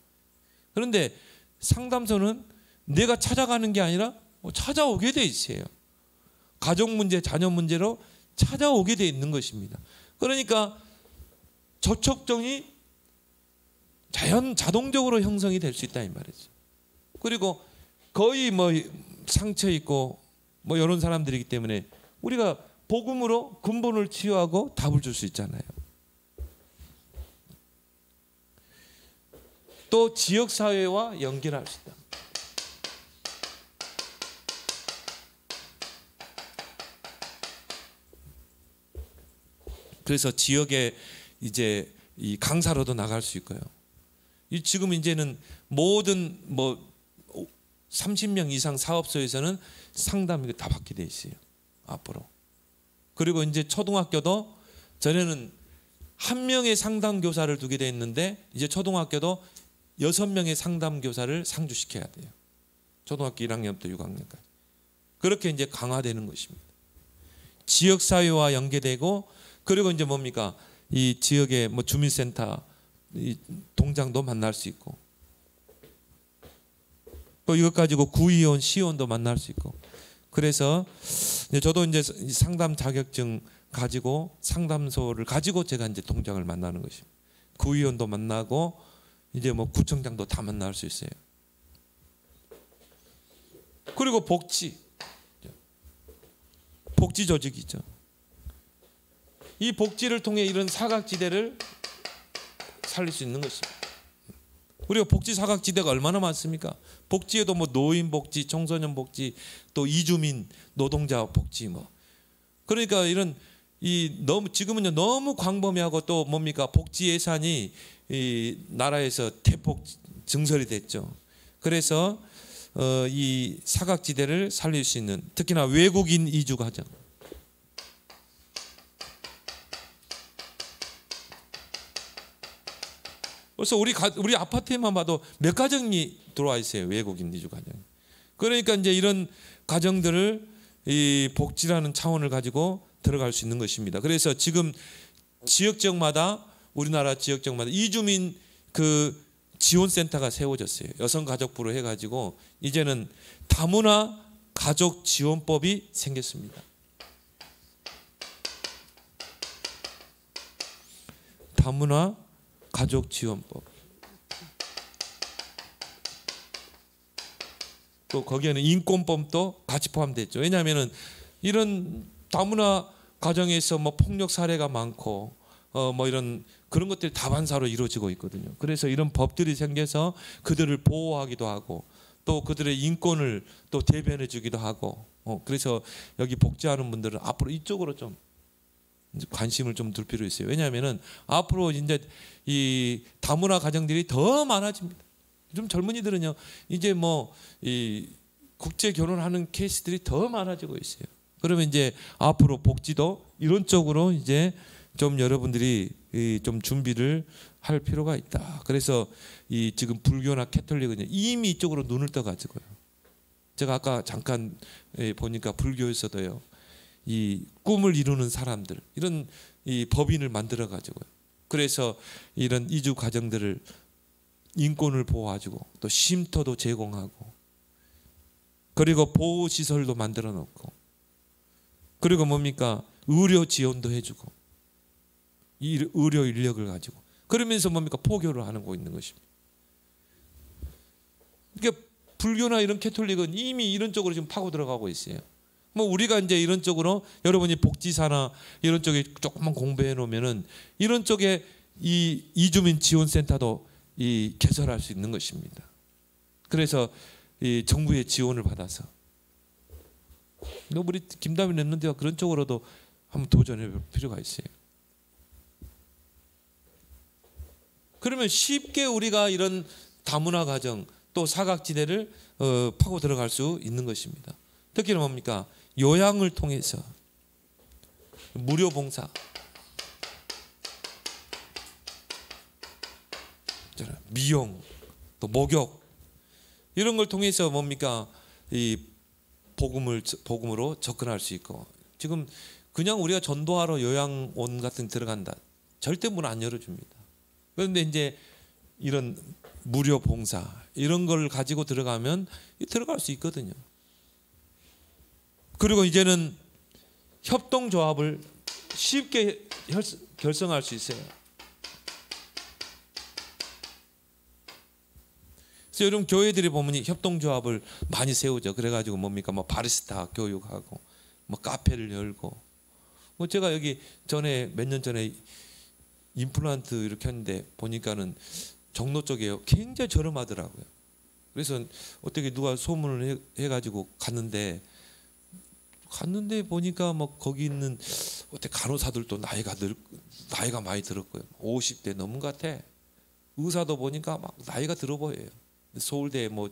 그런데 상담소는 내가 찾아가는 게 아니라 찾아오게 돼 있어요. 가족 문제, 자녀 문제로 찾아오게 돼 있는 것입니다. 그러니까 접촉정이 자동적으로 형성이 될 수 있다 이 말이죠. 그리고 거의 뭐 상처 있고 뭐 이런 사람들이기 때문에 우리가 복음으로 근본을 치유하고 답을 줄 수 있잖아요. 또 지역사회와 연결할 수 있다. 그래서 지역에 이제 이 강사로도 나갈 수 있고요. 지금 이제는 모든 뭐 30명 이상 사업소에서는 상담이 다 받게 돼 있어요. 앞으로. 그리고 이제 초등학교도 전에는 한 명의 상담 교사를 두게 돼 있는데 이제 초등학교도 6명의 상담 교사를 상주시켜야 돼요. 초등학교 1학년부터 6학년까지. 그렇게 이제 강화되는 것입니다. 지역 사회와 연계되고 그리고 이제 뭡니까? 이 지역의 뭐 주민센터 이 동장도 만날 수 있고 또 이것 가지고 구의원, 시의원도 만날 수 있고 그래서 저도 이제 상담 자격증 가지고 상담소를 가지고 제가 이제 동장을 만나는 것입니다. 구의원도 만나고 이제 뭐 구청장도 다 만날 수 있어요. 그리고 복지 조직이죠. 이 복지를 통해 이런 사각지대를 살릴 수 있는 것입니다. 우리가 복지 사각지대가 얼마나 많습니까? 복지에도 뭐 노인 복지, 청소년 복지, 또 이주민 노동자 복지 뭐. 그러니까 이런 지금은요 너무 광범위하고 또 뭡니까? 복지 예산이 이 나라에서 대폭 증설이 됐죠. 그래서 이 사각지대를 살릴 수 있는 특히나 외국인 이주 가정. 그래서 우리 아파트에만 봐도 몇 가정이 들어와 있어요. 외국인 이주 가정. 그러니까 이제 이런 가정들을 이 복지라는 차원을 가지고 들어갈 수 있는 것입니다. 그래서 지금 지역적마다 우리나라 지역적마다 이주민 그 지원센터가 세워졌어요. 여성가족부로 해가지고 이제는 다문화 가족 지원법이 생겼습니다. 다문화 가족 지원법. 또 거기에는 인권법도 같이 포함됐죠. 왜냐하면은 이런 다문화 가정에서 뭐 폭력 사례가 많고 뭐 이런 그런 것들이 다반사로 이루어지고 있거든요. 그래서 이런 법들이 생겨서 그들을 보호하기도 하고 또 그들의 인권을 또 대변해 주기도 하고 그래서 여기 복지하는 분들은 앞으로 이쪽으로 좀 관심을 좀 둘 필요 있어요. 왜냐하면은 앞으로 이제 이 다문화 가정들이 더 많아집니다. 좀 젊은이들은요 이제 뭐 이 국제 결혼하는 케이스들이 더 많아지고 있어요. 그러면 이제 앞으로 복지도 이런 쪽으로 이제 좀 여러분들이 좀 준비를 할 필요가 있다. 그래서 이 지금 불교나 캐톨릭은 이미 이쪽으로 눈을 떠가지고요. 제가 아까 잠깐 보니까 불교에서도요. 이 꿈을 이루는 사람들 이런 이 법인을 만들어 가지고요. 그래서 이런 이주 가정들을 인권을 보호해주고 또 쉼터도 제공하고 그리고 보호 시설도 만들어 놓고 그리고 뭡니까 의료 지원도 해주고 이 의료 인력을 가지고 그러면서 뭡니까 포교를 하는 거 있는 것입니다. 그러니까 불교나 이런 캐톨릭은 이미 이런 쪽으로 지금 파고 들어가고 있어요. 뭐 우리가 이제 이런 쪽으로 여러분이 복지사나 이런 쪽에 조금만 공부해 놓으면은 이런 쪽에 이 이주민 지원센터도 이 개설할 수 있는 것입니다. 그래서 이 정부의 지원을 받아서 우리 김다미 랩런트가 그런 쪽으로도 한번 도전해 볼 필요가 있어요. 그러면 쉽게 우리가 이런 다문화 가정 또 사각지대를 파고 들어갈 수 있는 것입니다. 특히는 뭡니까? 요양을 통해서 무료 봉사, 미용, 또 목욕 이런 걸 통해서 뭡니까? 이 복음으로 접근할 수 있고, 지금 그냥 우리가 전도하러 요양원 같은 데 들어간다, 절대 문 안 열어줍니다. 그런데 이제 이런 무료 봉사 이런 걸 가지고 들어가면 들어갈 수 있거든요. 그리고 이제는 협동조합을 쉽게 결성할 수 있어요. 그래서 여러분 교회들이 보면 협동조합을 많이 세우죠. 그래가지고 뭡니까? 뭐 바리스타 교육하고 뭐 카페를 열고, 뭐 제가 여기 전에 몇 년 전에 임플란트 이렇게 했는데 보니까는 종로 쪽에 굉장히 저렴하더라고요. 그래서 어떻게 누가 소문을 해가지고 갔는데 보니까 뭐 거기 있는 어떻게 간호사들도 나이가 많이 들었고요. 50대 넘은 것 같아. 의사도 보니까 막 나이가 들어 보여요. 서울대 뭐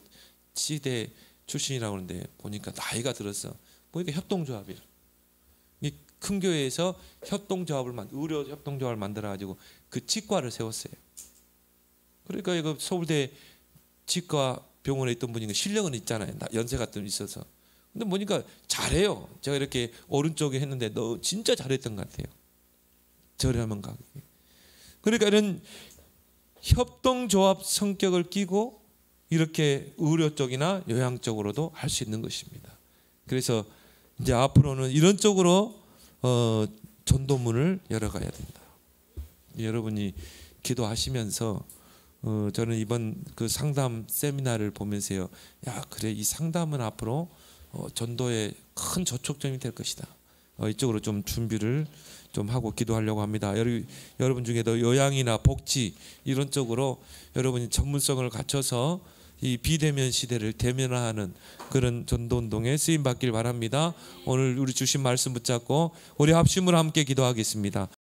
치대 출신이라고 하는데 보니까 나이가 들었어. 보니까 협동조합이에요. 큰 교회에서 의료 협동조합을 만들어 가지고 그 치과를 세웠어요. 그러니까 이거 서울대 치과 병원에 있던 분이 실력은 있잖아요. 연세가 좀 있어서. 근데 보니까 잘해요. 제가 이렇게 오른쪽에 했는데 너 진짜 잘했던 것 같아요. 저렴한 가격에. 그러니까 이런 협동조합 성격을 띠고 이렇게 의료 쪽이나 요양 쪽으로도 할 수 있는 것입니다. 그래서 이제 앞으로는 이런 쪽으로 전도문을 열어가야 된다. 여러분이 기도하시면서 저는 이번 그 상담 세미나를 보면서요, 야 그래 이 상담은 앞으로 전도의 큰 저촉점이 될 것이다. 이쪽으로 좀 준비를 좀 하고 기도하려고 합니다. 여러분 중에도 요양이나 복지 이런 쪽으로 여러분이 전문성을 갖춰서 이 비대면 시대를 대면화하는 그런 전도운동에 쓰임 받길 바랍니다. 오늘 우리 주신 말씀 붙잡고 우리 합심으로 함께 기도하겠습니다.